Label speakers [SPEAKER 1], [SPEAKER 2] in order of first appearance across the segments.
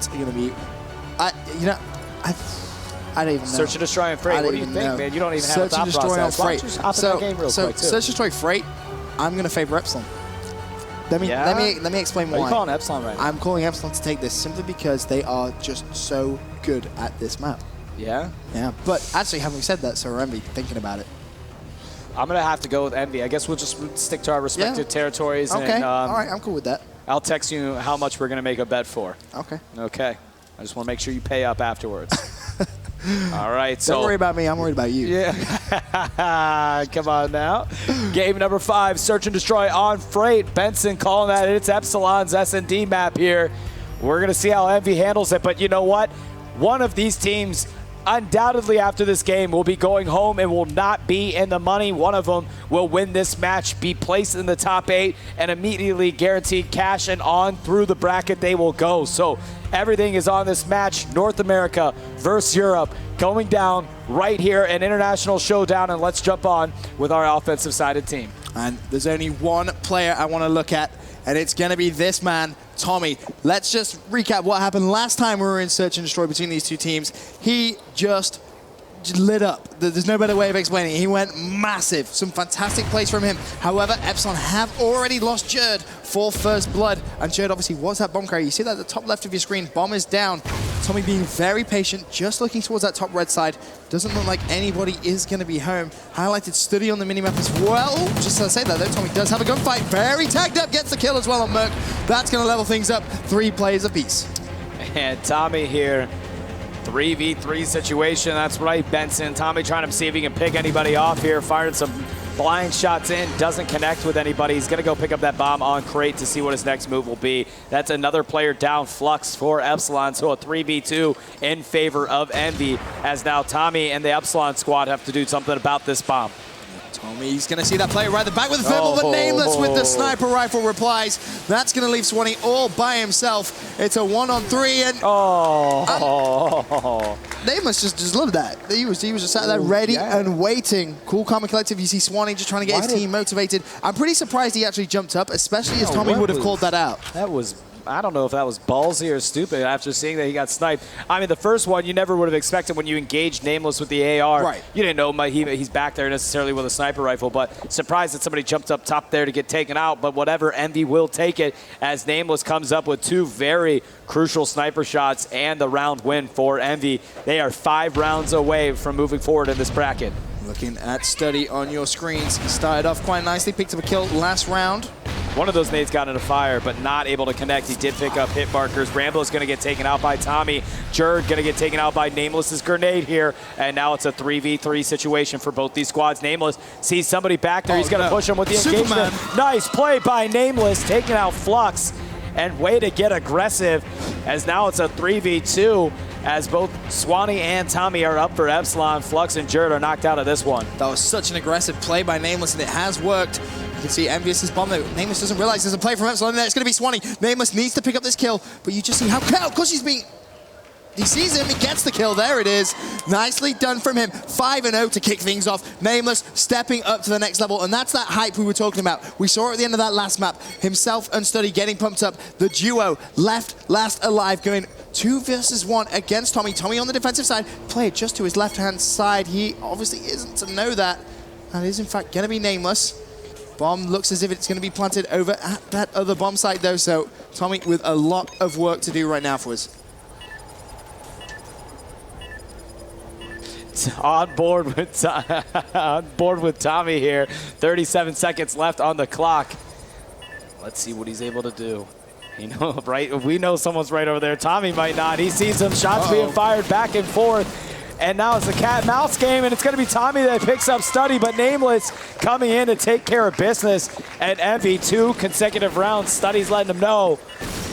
[SPEAKER 1] It's going to be, I don't even know.
[SPEAKER 2] Search and Destroy and Freight. What do you think, man? You don't even have a thought process.
[SPEAKER 1] Search and Destroy on Freight. So Search and Destroy Freight, I'm going to favor Epsilon. Let me explain why.
[SPEAKER 2] Are you calling Epsilon right now?
[SPEAKER 1] I'm calling Epsilon to take this simply because they are just so good at this map.
[SPEAKER 2] Yeah?
[SPEAKER 1] Yeah. But actually, having said that, so Envy, thinking about it.
[SPEAKER 2] I'm going to have to go with Envy. I guess we'll just stick to our respective territories.
[SPEAKER 1] Okay.
[SPEAKER 2] And,
[SPEAKER 1] all right, I'm cool with that.
[SPEAKER 2] I'll text you how much we're going to make a bet for.
[SPEAKER 1] Okay.
[SPEAKER 2] Okay. I just want to make sure you pay up afterwards. All right.
[SPEAKER 1] Don't worry about me. I'm worried about you.
[SPEAKER 2] Yeah. Come on now. Game number 5, Search and Destroy on Freight. Benson calling that it's Epsilon's S&D map here. We're going to see how Envy handles it. But you know what? One of these teams undoubtedly after this game will be going home and will not be in the money. One of them will win this match, be placed in the top 8, and immediately guaranteed cash, and on through the bracket they will go. So everything is on this match. North America versus Europe going down right here, an international showdown, and let's jump on with our offensive-sided team.
[SPEAKER 1] And there's only one player I want to look at, and it's going to be this man, Tommy. Let's just recap what happened last time we were in Search and Destroy between these two teams. He just lit up. There's no better way of explaining it. He went massive. Some fantastic plays from him. However, Epsilon have already lost Jerd for first blood, and Jerd obviously was that bomb carrier. You see that at the top left of your screen. Bomb is down. Tommy being very patient, just looking towards that top red side. Doesn't look like anybody is going to be home. Highlighted Study on the minimap as well. Just to say that though, Tommy does have a gunfight. Very tagged up, gets the kill as well on Merc. That's going to level things up. 3 players apiece.
[SPEAKER 2] And Tommy here, 3v3 situation. That's right, Benson. Tommy trying to see if he can pick anybody off here. Firing some blind shots in, doesn't connect with anybody. He's going to go pick up that bomb on Crate to see what his next move will be. That's another player down, Flux for Epsilon. So a 3v2 in favor of Envy, as now Tommy and the Epsilon squad have to do something about this bomb.
[SPEAKER 1] Tommy's going to see that player right at the back with the thermal, but Nameless with the sniper rifle replies. That's going to leave Swanee all by himself. It's a 1-on-3, and Nameless just loved that. He was just sat there ready and waiting. Cool, calm, and collective. You see Swanee just trying to get his team motivated. I'm pretty surprised he actually jumped up, especially as Tommy would have called that out.
[SPEAKER 2] That was, I don't know if that was ballsy or stupid after seeing that he got sniped. I mean, the first one you never would have expected when you engaged Nameless with the AR.
[SPEAKER 1] Right.
[SPEAKER 2] You didn't know he's back there necessarily with a sniper rifle, but surprised that somebody jumped up top there to get taken out. But whatever, Envy will take it as Nameless comes up with 2 very crucial sniper shots and the round win for Envy. They are 5 rounds away from moving forward in this bracket.
[SPEAKER 1] Looking at Study on your screens. He started off quite nicely, picked up a kill last round.
[SPEAKER 2] One of those nades got into fire, but not able to connect. He did pick up hit markers. Rambo's going to get taken out by Tommy. Jerd going to get taken out by Nameless's grenade here. And now it's a 3v3 situation for both these squads. Nameless sees somebody back there. He's going to push him with the engagement. Nice play by Nameless, taking out Flux. And way to get aggressive, as now it's a 3v2, as both Swanee and Tommy are up for Epsilon. Flux and Jerd are knocked out of this one.
[SPEAKER 1] That was such an aggressive play by Nameless, and it has worked. You can see Envious's bomb there. Nameless doesn't realize there's a play from Epsilon there. It's going to be Swanee. Nameless needs to pick up this kill, but you just see how, because he's being... He sees him, he gets the kill, there it is. Nicely done from him, 5-0 to kick things off. Nameless stepping up to the next level, and that's that hype we were talking about. We saw at the end of that last map, himself and Study getting pumped up. The duo left last alive, going 2 versus 1 against Tommy. Tommy on the defensive side, play it just to his left-hand side. He obviously isn't to know that. That is in fact going to be Nameless. Bomb looks as if it's going to be planted over at that other bomb site though, so Tommy with a lot of work to do right now for us.
[SPEAKER 2] On board with Tommy here. 37 seconds left on the clock. Let's see what he's able to do. You know, right? We know someone's right over there. Tommy might not. He sees some shots being fired back and forth. And now it's a cat and mouse game, and it's going to be Tommy that picks up Study, but Nameless coming in to take care of business at Envy. 2 consecutive rounds. Study's letting him know,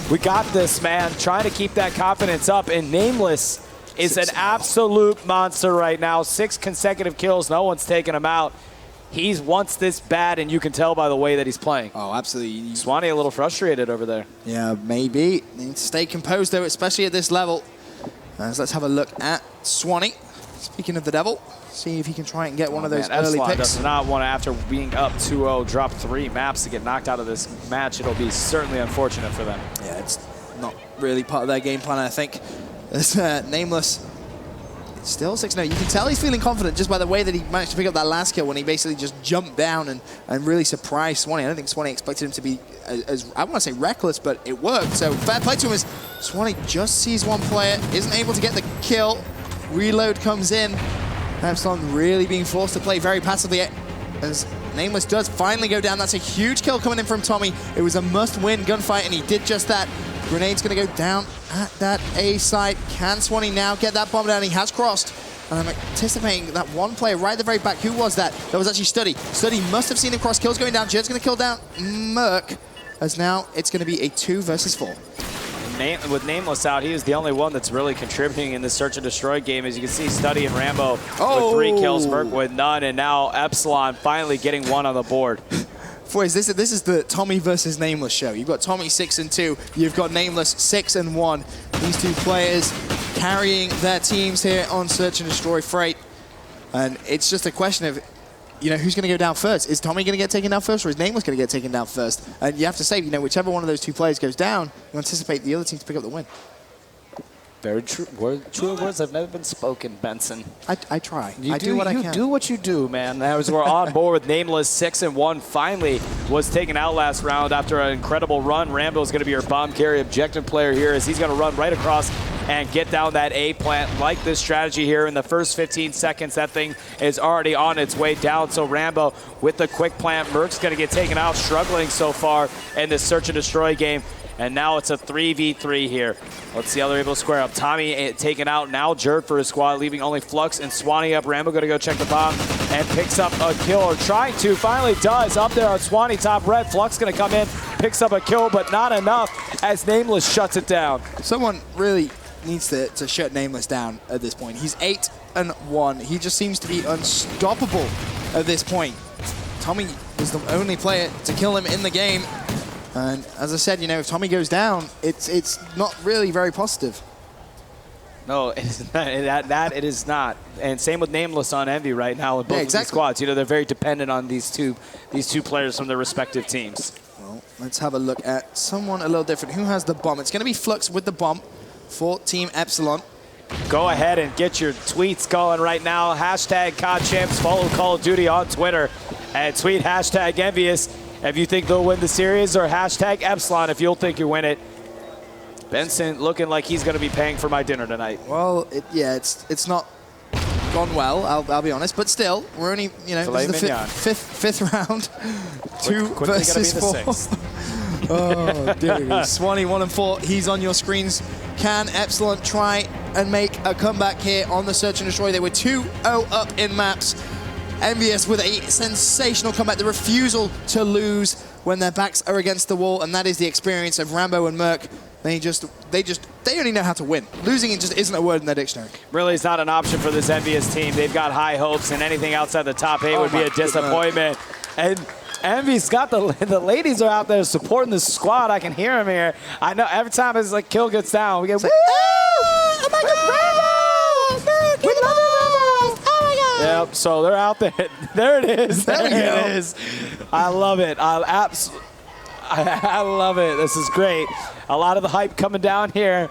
[SPEAKER 2] we got this, man. Trying to keep that confidence up, and Nameless is an absolute monster right now. 6 consecutive kills. No one's taking him out. He wants this bad, and you can tell by the way that he's playing.
[SPEAKER 1] Oh, absolutely.
[SPEAKER 2] Swanee a little frustrated over there.
[SPEAKER 1] Yeah, maybe. Need to stay composed, though, especially at this level. So let's have a look at Swanee. Speaking of the devil, see if he can try and get one of those early
[SPEAKER 2] Epsilon
[SPEAKER 1] picks.
[SPEAKER 2] Does not want to, after being up 2-0, drop 3 maps to get knocked out of this match. It'll be certainly unfortunate for them.
[SPEAKER 1] Yeah, not really part of their game plan, I think. As Nameless still 6-0. You can tell he's feeling confident just by the way that he managed to pick up that last kill when he basically just jumped down and really surprised Swanee. I don't think Swanee expected him to be as I want to say reckless, but it worked. So fair play to him as Swanee just sees one player, isn't able to get the kill. Reload comes in. Epsilon really being forced to play very passively as Nameless does finally go down. That's a huge kill coming in from Tommy. It was a must-win gunfight, and he did just that. Grenade's going to go down at that A site. Can Swanee now get that bomb down? He has crossed. And I'm anticipating that one player right at the very back. Who was that? That was actually Studdy. Studdy must have seen him cross. Kill's going down. Jed's going to kill down Merc. As now it's going to be a 2 versus 4.
[SPEAKER 2] With Nameless out, he is the only one that's really contributing in the search and destroy game. As you can see, Studdy and Rambo with 3 kills, Merc with none, and now Epsilon finally getting 1 on the board.
[SPEAKER 1] Boys, this is the Tommy versus Nameless show. You've got Tommy 6-2, you've got Nameless 6-1. These 2 players carrying their teams here on Search and Destroy Freight. And it's just a question of, you know, who's going to go down first? Is Tommy going to get taken down first, or is Nameless going to get taken down first? And you have to say, you know, whichever one of those 2 players goes down, you anticipate the other team to pick up the win.
[SPEAKER 2] Very true. True words have never been spoken, Benson.
[SPEAKER 1] I try.
[SPEAKER 2] I
[SPEAKER 1] do what I can.
[SPEAKER 2] You do what you do, man. As we're on board with Nameless, 6-1, finally was taken out last round after an incredible run. Rambo is going to be your bomb carry objective player here as he's going to run right across and get down that A plant. Like this strategy here in the first 15 seconds, that thing is already on its way down. So Rambo with the quick plant. Merc's going to get taken out, struggling so far in this search and destroy game. And now it's a 3v3 here. Let's see how they're able to square up. Tommy taken out, now Jerd for his squad, leaving only Flux and Swanee up. Rambo gonna go check the bomb and picks up a kill, or trying to, finally does. Up there on Swanee, top red. Flux gonna come in, picks up a kill, but not enough as Nameless shuts it down.
[SPEAKER 1] Someone really needs to shut Nameless down at this point. He's 8-1. He just seems to be unstoppable at this point. Tommy is the only player to kill him in the game. And as I said, you know, if Tommy goes down, it's not really very positive.
[SPEAKER 2] No, it is not. It is not. And same with Nameless on Envy right now with both of these squads. You know, they're very dependent on these two players from their respective teams.
[SPEAKER 1] Well, let's have a look at someone a little different. Who has the bomb? It's going to be Flux with the bomb for Team Epsilon.
[SPEAKER 2] Go ahead and get your tweets going right now. Hashtag CoD Champs. Follow Call of Duty on Twitter and tweet hashtag EnVyUs if you think they'll win the series, or hashtag Epsilon if you'll think you win it. Benson looking like he's going to be paying for my dinner tonight.
[SPEAKER 1] Well, it's not gone well, I'll be honest, but still, we're only, you know, this is the fifth round. 2 versus 4. Oh, dude. Swanee 1-4. He's on your screens. Can Epsilon try and make a comeback here on the Search and Destroy? They were 2-0 up in maps. EnVyUs with a sensational comeback. The refusal to lose when their backs are against the wall, and that is the experience of Rambo and Merc. They only know how to win. Losing it just isn't a word in their dictionary.
[SPEAKER 2] Really, it's not an option for this EnVyUs team. They've got high hopes, and anything outside the top 8 would be a disappointment. And Envy's got the ladies are out there supporting the squad. I can hear them here. I know every time it's like kill gets down, we get woo! Oh my God! Rambo! We love Rambo! Oh my God! Yep. So they're out there. There it is. There it is. I love it. I love it. This is great. A lot of the hype coming down here.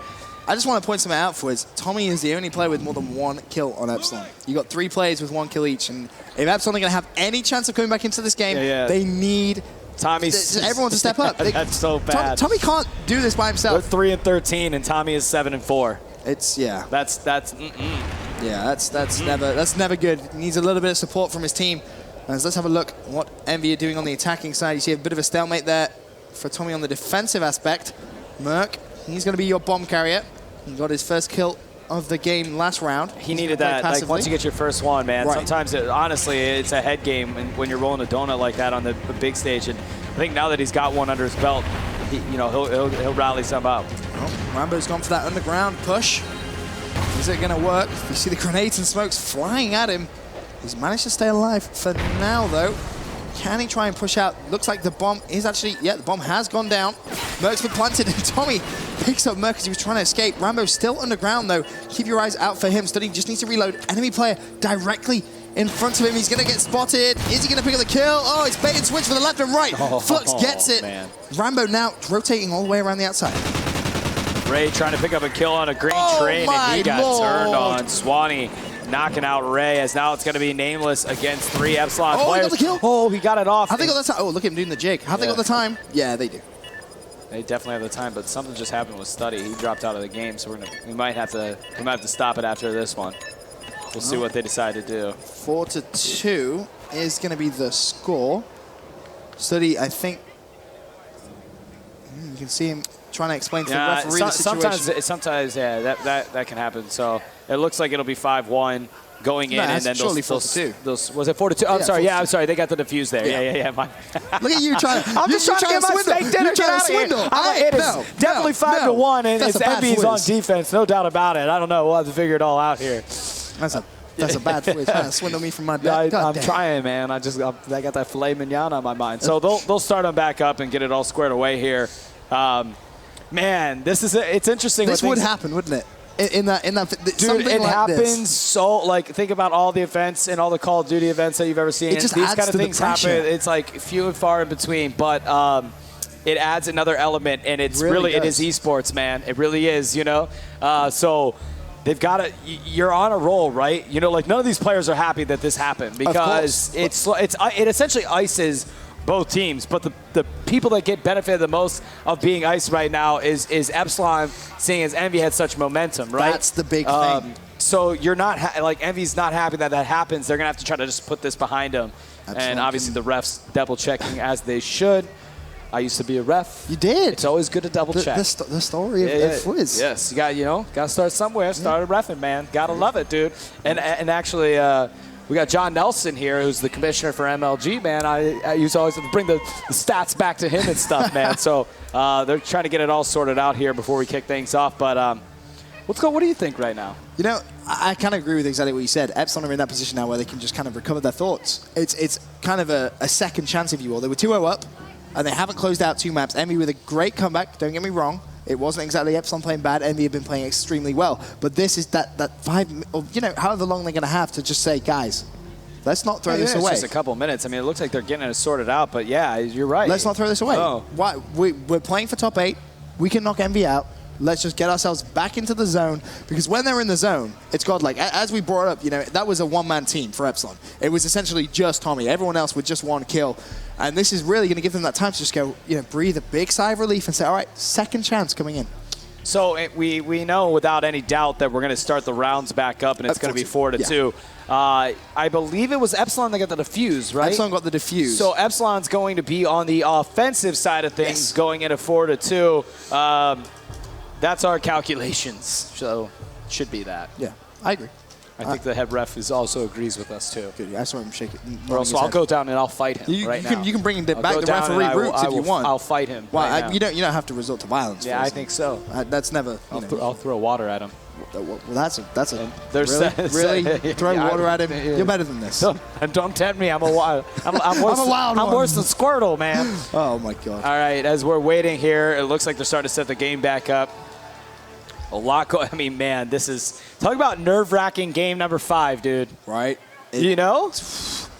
[SPEAKER 1] I just want to point something out for us. Tommy is the only player with more than 1 kill on Epsilon. You got 3 players with 1 kill each, and if Epsilon are going to have any chance of coming back into this game, they need everyone to step up.
[SPEAKER 2] That's so bad.
[SPEAKER 1] Tommy can't do this by himself.
[SPEAKER 2] They're 3-13, and Tommy is 7-4.
[SPEAKER 1] That's
[SPEAKER 2] yeah.
[SPEAKER 1] That's never good. He needs a little bit of support from his team. Let's have a look at what Envy are doing on the attacking side. You see a bit of a stalemate there for Tommy on the defensive aspect. Merc, he's going to be your bomb carrier. He got his first kill of the game last round.
[SPEAKER 2] He needed that. Like, once you get your first one, man, sometimes, honestly, it's a head game when you're rolling a donut like that on the big stage. And I think now that he's got one under his belt, he'll rally some up.
[SPEAKER 1] Well, Rambo's gone for that underground push. Is it going to work? You see the grenades and smokes flying at him. He's managed to stay alive for now, though. Can he try and push out? Looks like the bomb is actually, the bomb has gone down. Merc's been planted, and Tommy picks up Merc as he was trying to escape. Rambo's still underground, though. Keep your eyes out for him. Studdy just needs to reload. Enemy player directly in front of him. He's going to get spotted. Is he going to pick up the kill? Oh, it's bait and switch for the left and right. Flux gets it. Man. Rambo now rotating all the way around the outside.
[SPEAKER 2] Ray trying to pick up a kill on a green train, and he got turned on. Swanee knocking out Ray, as now it's going to be Nameless against 3 Epsilon players.
[SPEAKER 1] He got the kill.
[SPEAKER 2] Oh, he got it off.
[SPEAKER 1] Have they got the time? Oh, look at him doing the jig. Have they got the time? Yeah, they do.
[SPEAKER 2] They definitely have the time, but something just happened with Study. He dropped out of the game, so we might have to stop it after this one. We'll see what they decide to do.
[SPEAKER 1] 4-2 is going to be the score. Study, I think, you can see him trying to explain to the referee the situation.
[SPEAKER 2] Sometimes, yeah, that can happen. So it looks like it'll be 5-1 going in, and then
[SPEAKER 1] surely 4-2.
[SPEAKER 2] Was it 4-2? I'm sorry. Yeah, I'm sorry. They got the defuse there. Yeah.
[SPEAKER 1] Look at you trying.
[SPEAKER 2] I'm just trying to get my steak dinner. Get out of here. It is definitely 5-1, and it's EnVyUs on defense, no doubt about it. I don't know. We'll have to figure it all out here.
[SPEAKER 1] That's a bad frizz. Trying to swindle me from my dad.
[SPEAKER 2] I'm trying, man. I got that filet mignon on my mind. So they'll start them back up and get it all squared away here. Man, it's interesting.
[SPEAKER 1] This would happen, wouldn't it? In that
[SPEAKER 2] dude, it happens so, like, think about all the events and all the Call of Duty events that you've ever seen.
[SPEAKER 1] These
[SPEAKER 2] kind of things happen. It's like few and far in between, but it adds another element, and it is esports, man. It really is, you know. So they've got to. You're on a roll, right? You know, like, none of these players are happy that this happened, because it essentially ices both teams, but the people that get benefited the most of being iced right now is Epsilon, seeing as Envy had such momentum, right?
[SPEAKER 1] That's the big thing.
[SPEAKER 2] So you're not like, Envy's not happy that happens. They're gonna have to try to just put this behind them. Absolutely. And obviously the refs double checking as they should. I used to be a ref.
[SPEAKER 1] You did.
[SPEAKER 2] It's always good to double check.
[SPEAKER 1] The story of Fwiz.
[SPEAKER 2] Yes, you got to start somewhere. Started reffing, man. Gotta love it, dude. And actually. We got John Nelson here, who's the commissioner for MLG, man. I used to always bring the stats back to him and stuff, man. So they're trying to get it all sorted out here before we kick things off. But let's go. What do you think right now?
[SPEAKER 1] You know, I kind of agree with exactly what you said. Epsilon are in that position now where they can just kind of recover their thoughts. It's kind of a second chance, if you will. They were 2-0 up, and they haven't closed out 2 maps. Envy with a great comeback, don't get me wrong. It wasn't exactly Epsilon playing bad. Envy have been playing extremely well. But this is that 5, or, you know, however long they're going to have to just say, guys, let's not throw this away.
[SPEAKER 2] It's just a couple minutes. I mean, it looks like they're getting it sorted out, but yeah, you're right.
[SPEAKER 1] Let's not throw this away.
[SPEAKER 2] Oh.
[SPEAKER 1] Why? We're playing for top 8. We can knock Envy out. Let's just get ourselves back into the zone, because when they're in the zone, it's godlike. As we brought up, you know, that was a one-man team for Epsilon. It was essentially just Tommy. Everyone else with just 1 kill. And this is really going to give them that time to just go, you know, breathe a big sigh of relief and say, all right, second chance coming in.
[SPEAKER 2] So we know without any doubt that we're going to start the rounds back up, and it's going to be 4-2. I believe it was Epsilon that got the defuse, right?
[SPEAKER 1] Epsilon got the defuse.
[SPEAKER 2] So Epsilon's going to be on the offensive side of things, going into 4-2. That's our calculations, so it should be that.
[SPEAKER 1] Yeah, I agree.
[SPEAKER 2] I think the head ref also agrees with us, too.
[SPEAKER 1] Good. I saw him shake it.
[SPEAKER 2] Or else I'll go down and I'll fight him now.
[SPEAKER 1] You can bring back the referee roots if you want.
[SPEAKER 2] I'll fight him.
[SPEAKER 1] Well, you don't have to resort to violence.
[SPEAKER 2] Yeah, I think so.
[SPEAKER 1] That's never.
[SPEAKER 2] I'll throw water at him.
[SPEAKER 1] Well, that's a really throw water at him.
[SPEAKER 2] Yeah.
[SPEAKER 1] You're better than this.
[SPEAKER 2] Don't tempt me. I'm worse than Squirtle, man.
[SPEAKER 1] Oh my God.
[SPEAKER 2] All right, as we're waiting here, it looks like they're starting to set the game back up. A lot going. I mean, man, this is talk about nerve-wracking game number 5, dude.
[SPEAKER 1] Right.
[SPEAKER 2] You know?
[SPEAKER 1] As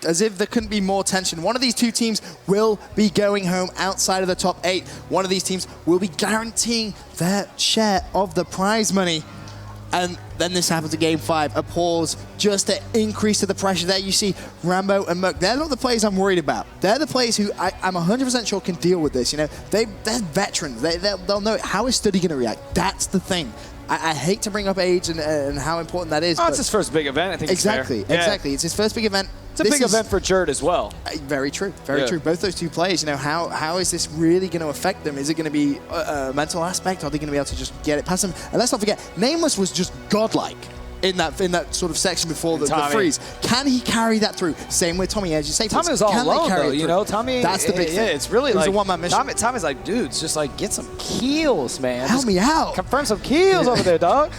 [SPEAKER 1] if there couldn't be more tension. One of these 2 teams will be going home outside of the top 8. One of these teams will be guaranteeing their share of the prize money. And then this happens in game 5. A pause just to increase to the pressure. There you see Rambo and Merc. They're not the players I'm worried about. They're the players who I'm 100% sure can deal with this. You know, they're veterans. They'll know how is Study going to react. That's the thing. I hate to bring up age and how important that is.
[SPEAKER 2] Oh, it's his first big event. I think
[SPEAKER 1] exactly. It's his first big event.
[SPEAKER 2] It's a big event for Jerd as well.
[SPEAKER 1] Very true. Very true. Both those 2 players, you know, how is this really going to affect them? Is it going to be a mental aspect? Are they going to be able to just get it past them? And let's not forget, Nameless was just godlike in that sort of section before the freeze. Can he carry that through? Same with Tommy, as you say.
[SPEAKER 2] Tommy was all alone, though. You know, Tommy.
[SPEAKER 1] That's the big thing.
[SPEAKER 2] Yeah, it's really like
[SPEAKER 1] a one-man mission.
[SPEAKER 2] Tommy's like, dudes, just like get some kills, man.
[SPEAKER 1] Help me out.
[SPEAKER 2] Confirm some kills over there, dog.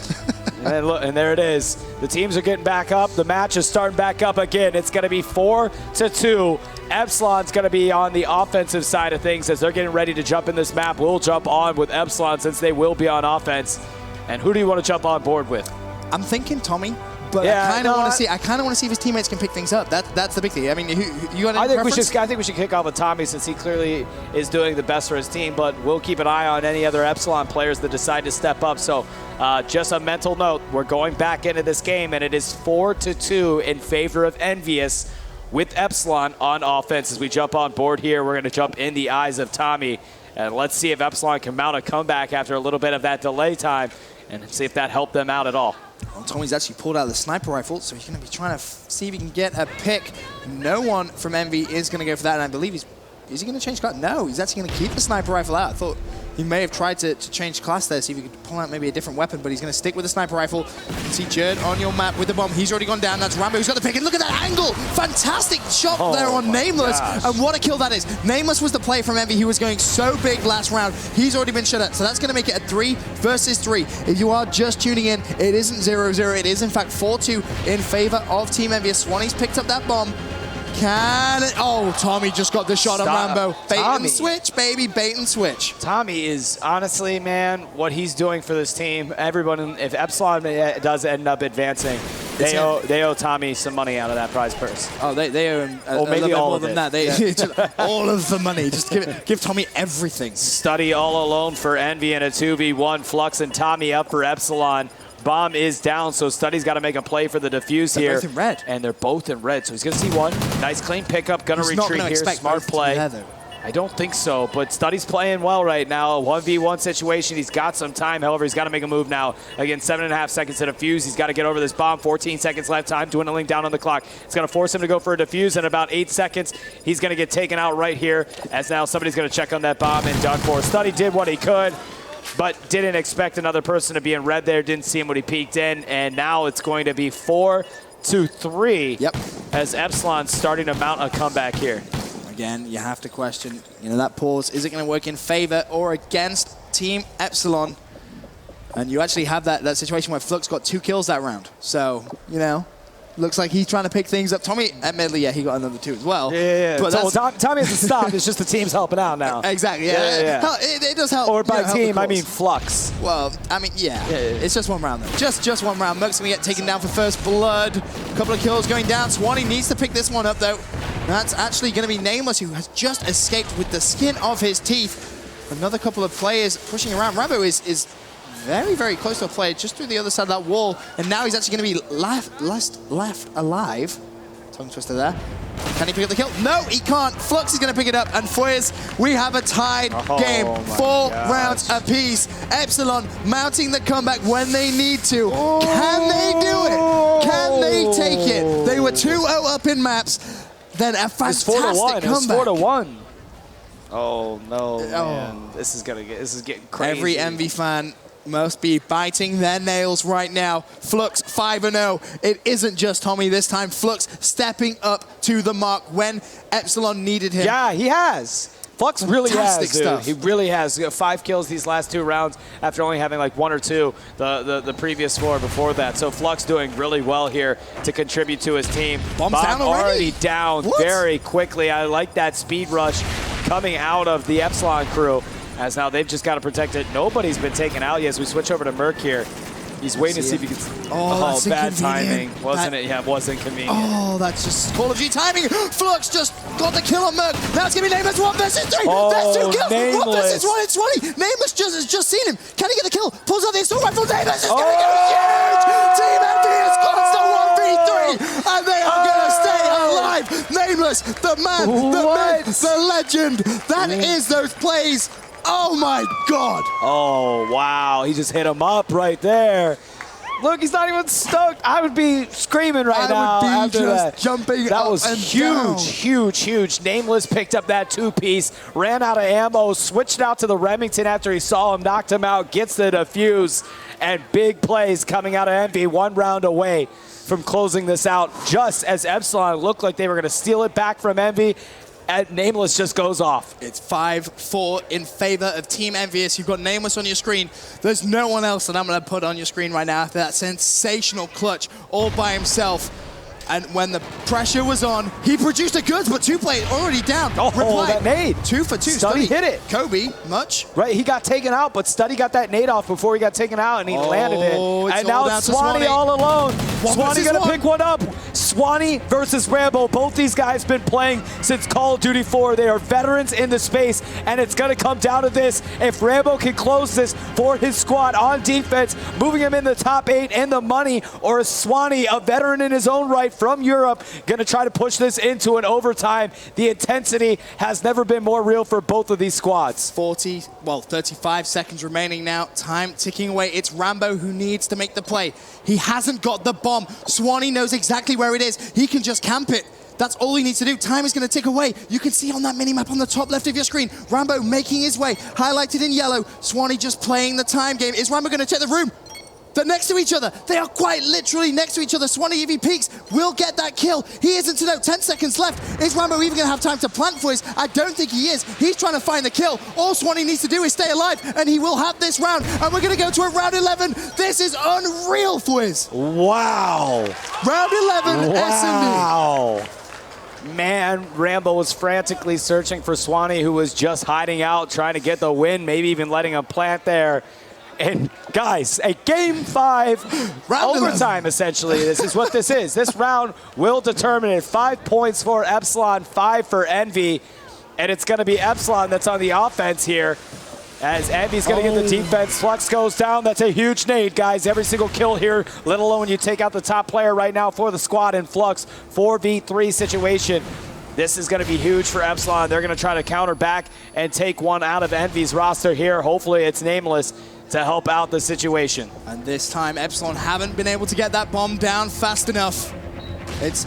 [SPEAKER 2] And look, and there it is. The teams are getting back up. The match is starting back up again. It's going to be 4-2. Epsilon's going to be on the offensive side of things as they're getting ready to jump in this map. We'll jump on with Epsilon since they will be on offense. And who do you want to jump on board with?
[SPEAKER 1] I'm thinking Tommy, But
[SPEAKER 2] Yeah,
[SPEAKER 1] I kind of want to see. I kind of want to see if his teammates can pick things up. That's the big thing. I mean, you got any preference?
[SPEAKER 2] I think we should kick off with Tommy since he clearly is doing the best for his team. But we'll keep an eye on any other Epsilon players that decide to step up. So just a mental note: we're going back into this game, and it is 4-2 in favor of EnVyUs with Epsilon on offense. As we jump on board here, we're going to jump in the eyes of Tommy, and let's see if Epsilon can mount a comeback after a little bit of that delay time, and see if that helped them out at all.
[SPEAKER 1] Well, Tommy's actually pulled out the sniper rifle, so he's going to be trying to see if he can get a pick. No one from Envy is going to go for that, and I believe is he going to change class? No, he's actually going to keep the sniper rifle out. I thought he may have tried to change class there, see if he could pull out maybe a different weapon, but he's going to stick with the sniper rifle. You can see Jerd on your map with the bomb. He's already gone down. That's Rambo who's got the pick, and look at that angle. Fantastic shot there on Nameless, and what a kill that is. Nameless was the play from Envy. He was going so big last round. He's already been shut out, so that's going to make it a 3 versus 3. If you are just tuning in, it isn't 0-0. It is, in fact, 4-2 in favor of Team Envy. Swanny's picked up that bomb. Oh, Tommy just got the shot on Rambo. Bait and switch, baby, bait and switch.
[SPEAKER 2] Tommy is, honestly, man, what he's doing for this team, everyone, if Epsilon does end up advancing, they owe Tommy some money out of that prize purse.
[SPEAKER 1] Oh, they owe him
[SPEAKER 2] maybe all
[SPEAKER 1] more
[SPEAKER 2] of
[SPEAKER 1] than
[SPEAKER 2] it.
[SPEAKER 1] that. Just all of the money. Just give Tommy everything.
[SPEAKER 2] Study all alone for Envy in a 2v1. Flux and Tommy up for Epsilon. Bomb is down, so Study's got to make a play for the defuse here.
[SPEAKER 1] They're both in red.
[SPEAKER 2] And they're both in red, so he's going to see one. Nice clean pickup, going to retreat here. Smart play. I don't think so, but Study's playing well right now. A 1v1 situation. He's got some time. However, he's got to make a move now. Again, 7.5 seconds to defuse. He's got to get over this bomb. 14 seconds left. Time dwindling down on the clock. It's going to force him to go for a defuse. In about 8 seconds, he's going to get taken out right here, as now somebody's going to check on that bomb and done for. Study did what he could, but didn't expect another person to be in red there. Didn't see him when he peeked in, and now it's going to be 4-3.
[SPEAKER 1] Yep.
[SPEAKER 2] As Epsilon's starting to mount a comeback here.
[SPEAKER 1] Again, you have to question, that pause. Is it going to work in favor or against Team Epsilon? And you actually have that situation where Flux got 2 kills that round. So, looks like he's trying to pick things up. Tommy, admittedly, he got another 2 as well.
[SPEAKER 2] Yeah.
[SPEAKER 1] But
[SPEAKER 2] Tommy hasn't stopped. It's just the team's helping out now.
[SPEAKER 1] Exactly, yeah. It does help.
[SPEAKER 2] Or by team, I mean Flux.
[SPEAKER 1] Well, I mean, yeah. It's just one round, though. Just one round. Merc's going to get taken down for first blood. A couple of kills going down. Swanee needs to pick this one up, though. That's actually going to be Nameless, who has just escaped with the skin of his teeth. Another couple of players pushing around. Rambo is very, very close to a player just through the other side of that wall, and now he's actually going to be left alive. Tongue twister there. Can he pick up the kill? No, he can't. Flux is going to pick it up, and Foyers, we have a tied game. 4 rounds apiece. Epsilon mounting the comeback when they need to. Can they do it? Can they take it? They were 2-0 up in maps. Then a fantastic comeback.
[SPEAKER 2] It's 4-1. Oh no, man. This is getting crazy.
[SPEAKER 1] Every Envy fan must be biting their nails right now. Flux 5-0. It isn't just Tommy this time. Flux stepping up to the mark when Epsilon needed him.
[SPEAKER 2] Yeah, he has. Flux really has, dude.
[SPEAKER 1] Stuff.
[SPEAKER 2] He really has. 5 kills these last 2 rounds after only having like 1 or 2 the previous 4 before that. So Flux doing really well here to contribute to his team.
[SPEAKER 1] Bomb's down already
[SPEAKER 2] down very quickly. I like that speed rush coming out of the Epsilon crew, as now they've just got to protect it. Nobody's been taken out yet as we switch over to Merc here. He's waiting to see if he can...
[SPEAKER 1] Oh,
[SPEAKER 2] bad timing. Wasn't it? Yeah, it wasn't convenient.
[SPEAKER 1] Oh, that's just Call of Duty timing. Flux just got the kill on Merc. Now it's going to be Nameless 1 versus 3. That's 2 kills.
[SPEAKER 2] Nameless.
[SPEAKER 1] 1 versus 1. It's 20. Nameless has just seen him. Can he get the kill? Pulls out the assault rifle. Nameless is going to get huge. Team EnVyUs got the 1v3. And they are going to stay alive. Nameless, the man, the myth, the legend. That is those plays. Oh my God!
[SPEAKER 2] Oh wow! He just hit him up right there. Look, he's not even stoked. I would be screaming right now.
[SPEAKER 1] I would be just
[SPEAKER 2] that.
[SPEAKER 1] jumping.
[SPEAKER 2] That
[SPEAKER 1] up
[SPEAKER 2] was
[SPEAKER 1] and
[SPEAKER 2] huge,
[SPEAKER 1] down.
[SPEAKER 2] huge. Nameless picked up that 2-piece, ran out of ammo, switched out to the Remington after he saw him, knocked him out, gets the defuse, and big plays coming out of Envy. 1 round away from closing this out, just as Epsilon looked like they were going to steal it back from Envy. Nameless just goes off.
[SPEAKER 1] It's 5-4 in favor of Team EnVyUs. You've got Nameless on your screen. There's no one else that I'm going to put on your screen right now after that sensational clutch all by himself. And when the pressure was on, he produced the goods, but 2 players already down.
[SPEAKER 2] Oh, that nade.
[SPEAKER 1] 2 for 2.
[SPEAKER 2] Study hit it.
[SPEAKER 1] Kobe, much.
[SPEAKER 2] Right, he got taken out, but Study got that nade off before he got taken out, and he landed it. And now it's Swanee all alone. Swanee gonna pick one up. Swanee versus Rambo. Both these guys been playing since Call of Duty 4. They are veterans in the space, and it's gonna come down to this. If Rambo can close this for his squad on defense, moving him in the top 8 and the money, or is Swanee, a veteran in his own right from Europe, gonna try to push this into an overtime? The intensity has never been more real for both of these squads.
[SPEAKER 1] 35 seconds remaining now. Time ticking away. It's Rambo who needs to make the play. He hasn't got the bomb. Swanee knows exactly where it is. He can just camp it. That's all he needs to do. Time is going to tick away. You can see on that mini-map on the top left of your screen, Rambo making his way, highlighted in yellow. Swanee just playing the time game. Is Rambo going to check the room? They're next to each other. They are quite literally next to each other. Swanee, if he peeks, will get that kill. He isn't to know. 10 seconds left. Is Rambo even going to have time to plant for his? I don't think he is. He's trying to find the kill. All Swanee needs to do is stay alive, and he will have this round. And we're going to go to a round 11. This is unreal, Fwiz.
[SPEAKER 2] Wow.
[SPEAKER 1] Round 11,
[SPEAKER 2] wow. Man, Rambo was frantically searching for Swanee, who was just hiding out, trying to get the win, maybe even letting him plant there. And guys, a game 5 overtime, essentially. This is what this is. This round will determine it. 5 points for Epsilon, 5 for Envy. And it's going to be Epsilon that's on the offense here, as Envy's going to get the defense. Flux goes down. That's a huge nade, guys. Every single kill here, let alone you take out the top player right now for the squad in Flux. 4v3 situation. This is going to be huge for Epsilon. They're going to try to counter back and take one out of Envy's roster here. Hopefully it's Nameless to help out the situation.
[SPEAKER 1] And this time, Epsilon haven't been able to get that bomb down fast enough. It's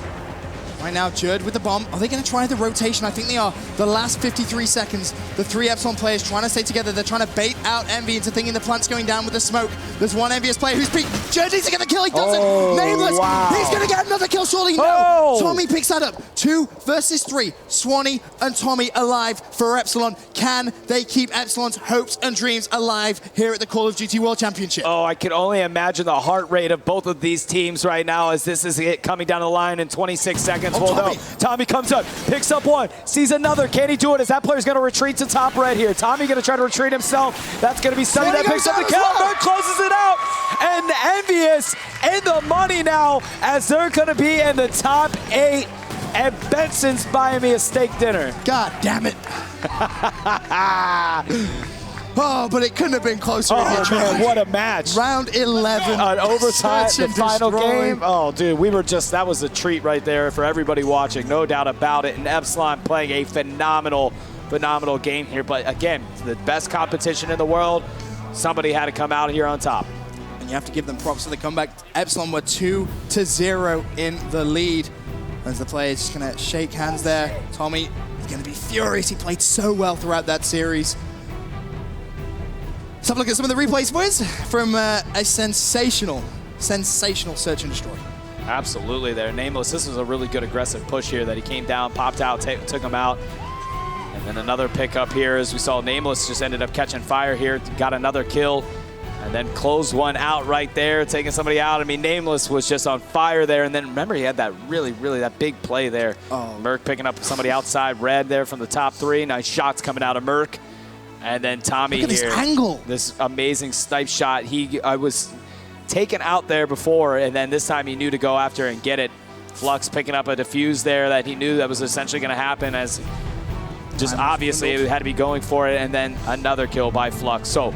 [SPEAKER 1] right now Jerd with the bomb. Are they going to try the rotation? I think they are. The last 53 seconds, the 3 Epsilon players trying to stay together. They're trying to bait out Envy into thinking the plant's going down with the smoke. There's one Envious player who's peeked. Jerd needs to get the kill. He doesn't. Nameless. Wow. He's going to get another kill, surely. No. Tommy picks that up. 2 versus 3. Swanee and Tommy alive for Epsilon. Can they keep Epsilon's hopes and dreams alive here at the Call of Duty World Championship?
[SPEAKER 2] Oh, I can only imagine the heart rate of both of these teams right now as this is it coming down the line in 26 seconds. Well,
[SPEAKER 1] Tommy.
[SPEAKER 2] No. Tommy comes up, picks up one, sees another. Can he do it? As that player's going to retreat to top red here. Tommy going to try to retreat himself. That's going to be Sunny that picks up the kill. Merc closes it out. And EnVyUs in the money now as they're going to be in the top 8. And Benson's buying me a steak dinner.
[SPEAKER 1] God damn it. Oh, but it couldn't have been closer.
[SPEAKER 2] Oh, man, what a match.
[SPEAKER 1] Round 11.
[SPEAKER 2] An overtime, the final
[SPEAKER 1] destroy.
[SPEAKER 2] game. Oh, dude, that was a treat right there for everybody watching, no doubt about it. And Epsilon playing a phenomenal game here. But again, the best competition in the world. Somebody had to come out here on top.
[SPEAKER 1] And you have to give them props for the comeback. Epsilon were 2-0 in the lead. As the players just going to shake hands there. Tommy is going to be furious. He played so well throughout that series. Let's have a look at some of the replays, boys, from a sensational search and destroy.
[SPEAKER 2] Absolutely there. Nameless, this was a really good aggressive push here that he came down, popped out, took him out. And then another pickup here as we saw Nameless just ended up catching fire here, got another kill. And then closed one out right there, taking somebody out. I mean, Nameless was just on fire there. And then remember, he had that really that big play there. Oh. Merc picking up somebody outside red there from the top 3. Nice shots coming out of Merc. And then Tommy
[SPEAKER 1] Look at
[SPEAKER 2] here.
[SPEAKER 1] This angle.
[SPEAKER 2] This amazing snipe shot. I was taken out there before, and then this time he knew to go after and get it. Flux picking up a defuse there that he knew that was essentially going to happen, as just obviously it had to be going for it. And then another kill by Flux. So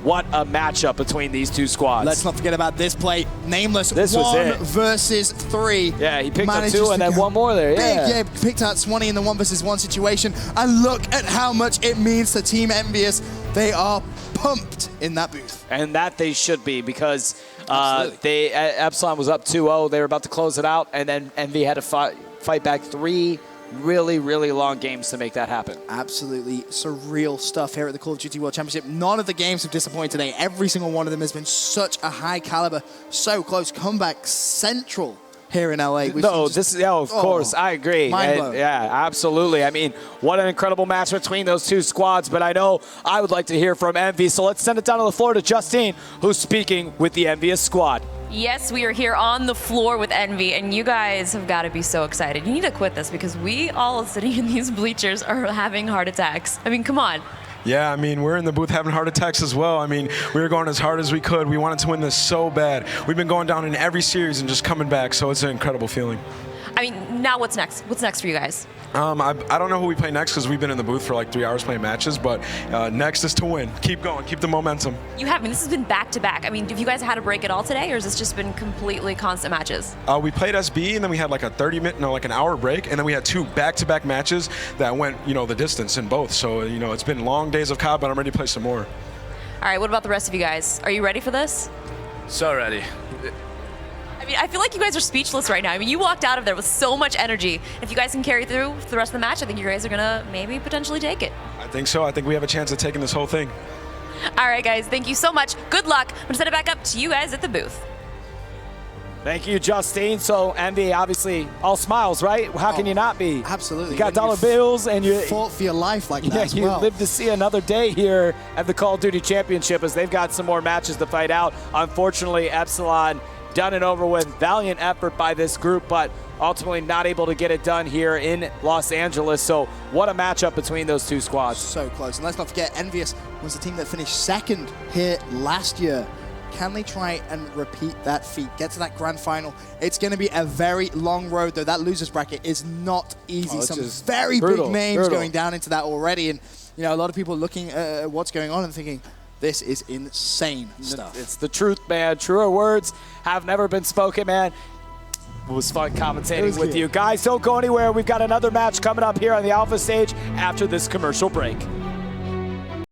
[SPEAKER 2] what a matchup between these two squads.
[SPEAKER 1] Let's not forget about this play. Nameless,
[SPEAKER 2] this
[SPEAKER 1] 1 versus 3.
[SPEAKER 2] Yeah, he picked up 2 and then 1 more there.
[SPEAKER 1] Yeah, picked out Swanee in the 1 versus 1 situation. And look at how much it means to Team EnVyUs. They are pumped in that booth.
[SPEAKER 2] And that they should be, because Epsilon was up 2-0. They were about to close it out, and then Envy had to fight back 3 really long games to make that happen.
[SPEAKER 1] Absolutely surreal stuff here at the Call of Duty World Championship. None of the games have disappointed today. Every single one of them has been such a high caliber, so close. Comeback central here in LA.
[SPEAKER 2] Of course, I agree. Yeah, absolutely. I mean, what an incredible match between those two squads, but I know I would like to hear from Envy, so let's send it down to the floor to Justine, who's speaking with the EnVyUs squad.
[SPEAKER 3] Yes, we are here on the floor with Envy, and you guys have got to be so excited. You need to quit this, because we all sitting in these bleachers are having heart attacks. I mean, come on.
[SPEAKER 4] Yeah, I mean, we're in the booth having heart attacks as well. I mean, we were going as hard as we could. We wanted to win this so bad. We've been going down in every series and just coming back, so it's an incredible feeling.
[SPEAKER 3] I mean, now what's next? What's next for you guys?
[SPEAKER 4] I don't know who we play next because we've been in the booth for like 3 hours playing matches, but next is to win. Keep going, keep the momentum.
[SPEAKER 3] You have, I mean, this has been back-to-back. I mean, have you guys had a break at all today, or has this just been completely constant matches?
[SPEAKER 4] We played SB, and then we had like a 30-minute, no, like an hour break, and then we had 2 back-to-back matches that went, you know, the distance in both. So, you know, it's been long days of CoD, but I'm ready to play some more.
[SPEAKER 3] All right, what about the rest of you guys? Are you ready for this?
[SPEAKER 5] So ready.
[SPEAKER 3] I mean, I feel like you guys are speechless right now. I mean, you walked out of there with so much energy. If you guys can carry through for the rest of the match, I think you guys are gonna maybe potentially take it.
[SPEAKER 4] I think so. I think we have a chance of taking this whole thing.
[SPEAKER 3] All right, guys, thank you so much. Good luck. I'm gonna send it back up to you guys at the booth.
[SPEAKER 2] Thank you, Justine. So, Envy, obviously, all smiles, right? How can you not be?
[SPEAKER 1] Absolutely.
[SPEAKER 2] You got dollar bills, and you
[SPEAKER 1] fought for your life like that as
[SPEAKER 2] you
[SPEAKER 1] well.
[SPEAKER 2] live to see another day here at the Call of Duty Championship as they've got some more matches to fight out. Unfortunately, Epsilon done and over with. Valiant effort by this group, but ultimately not able to get it done here in Los Angeles. So what a matchup between those two squads.
[SPEAKER 1] So close. And let's not forget, EnVyUs was the team that finished second here last year. Can they try and repeat that feat, get to that grand final? It's going to be a very long road, though. That losers bracket is not easy. Some very big names going down into that already. And, you know, a lot of people looking at what's going on and thinking, this is insane stuff.
[SPEAKER 2] It's the truth, man. Truer words have never been spoken, man. It was fun commentating with you. Guys, don't go anywhere. We've got another match coming up here on the Alpha stage after this commercial break.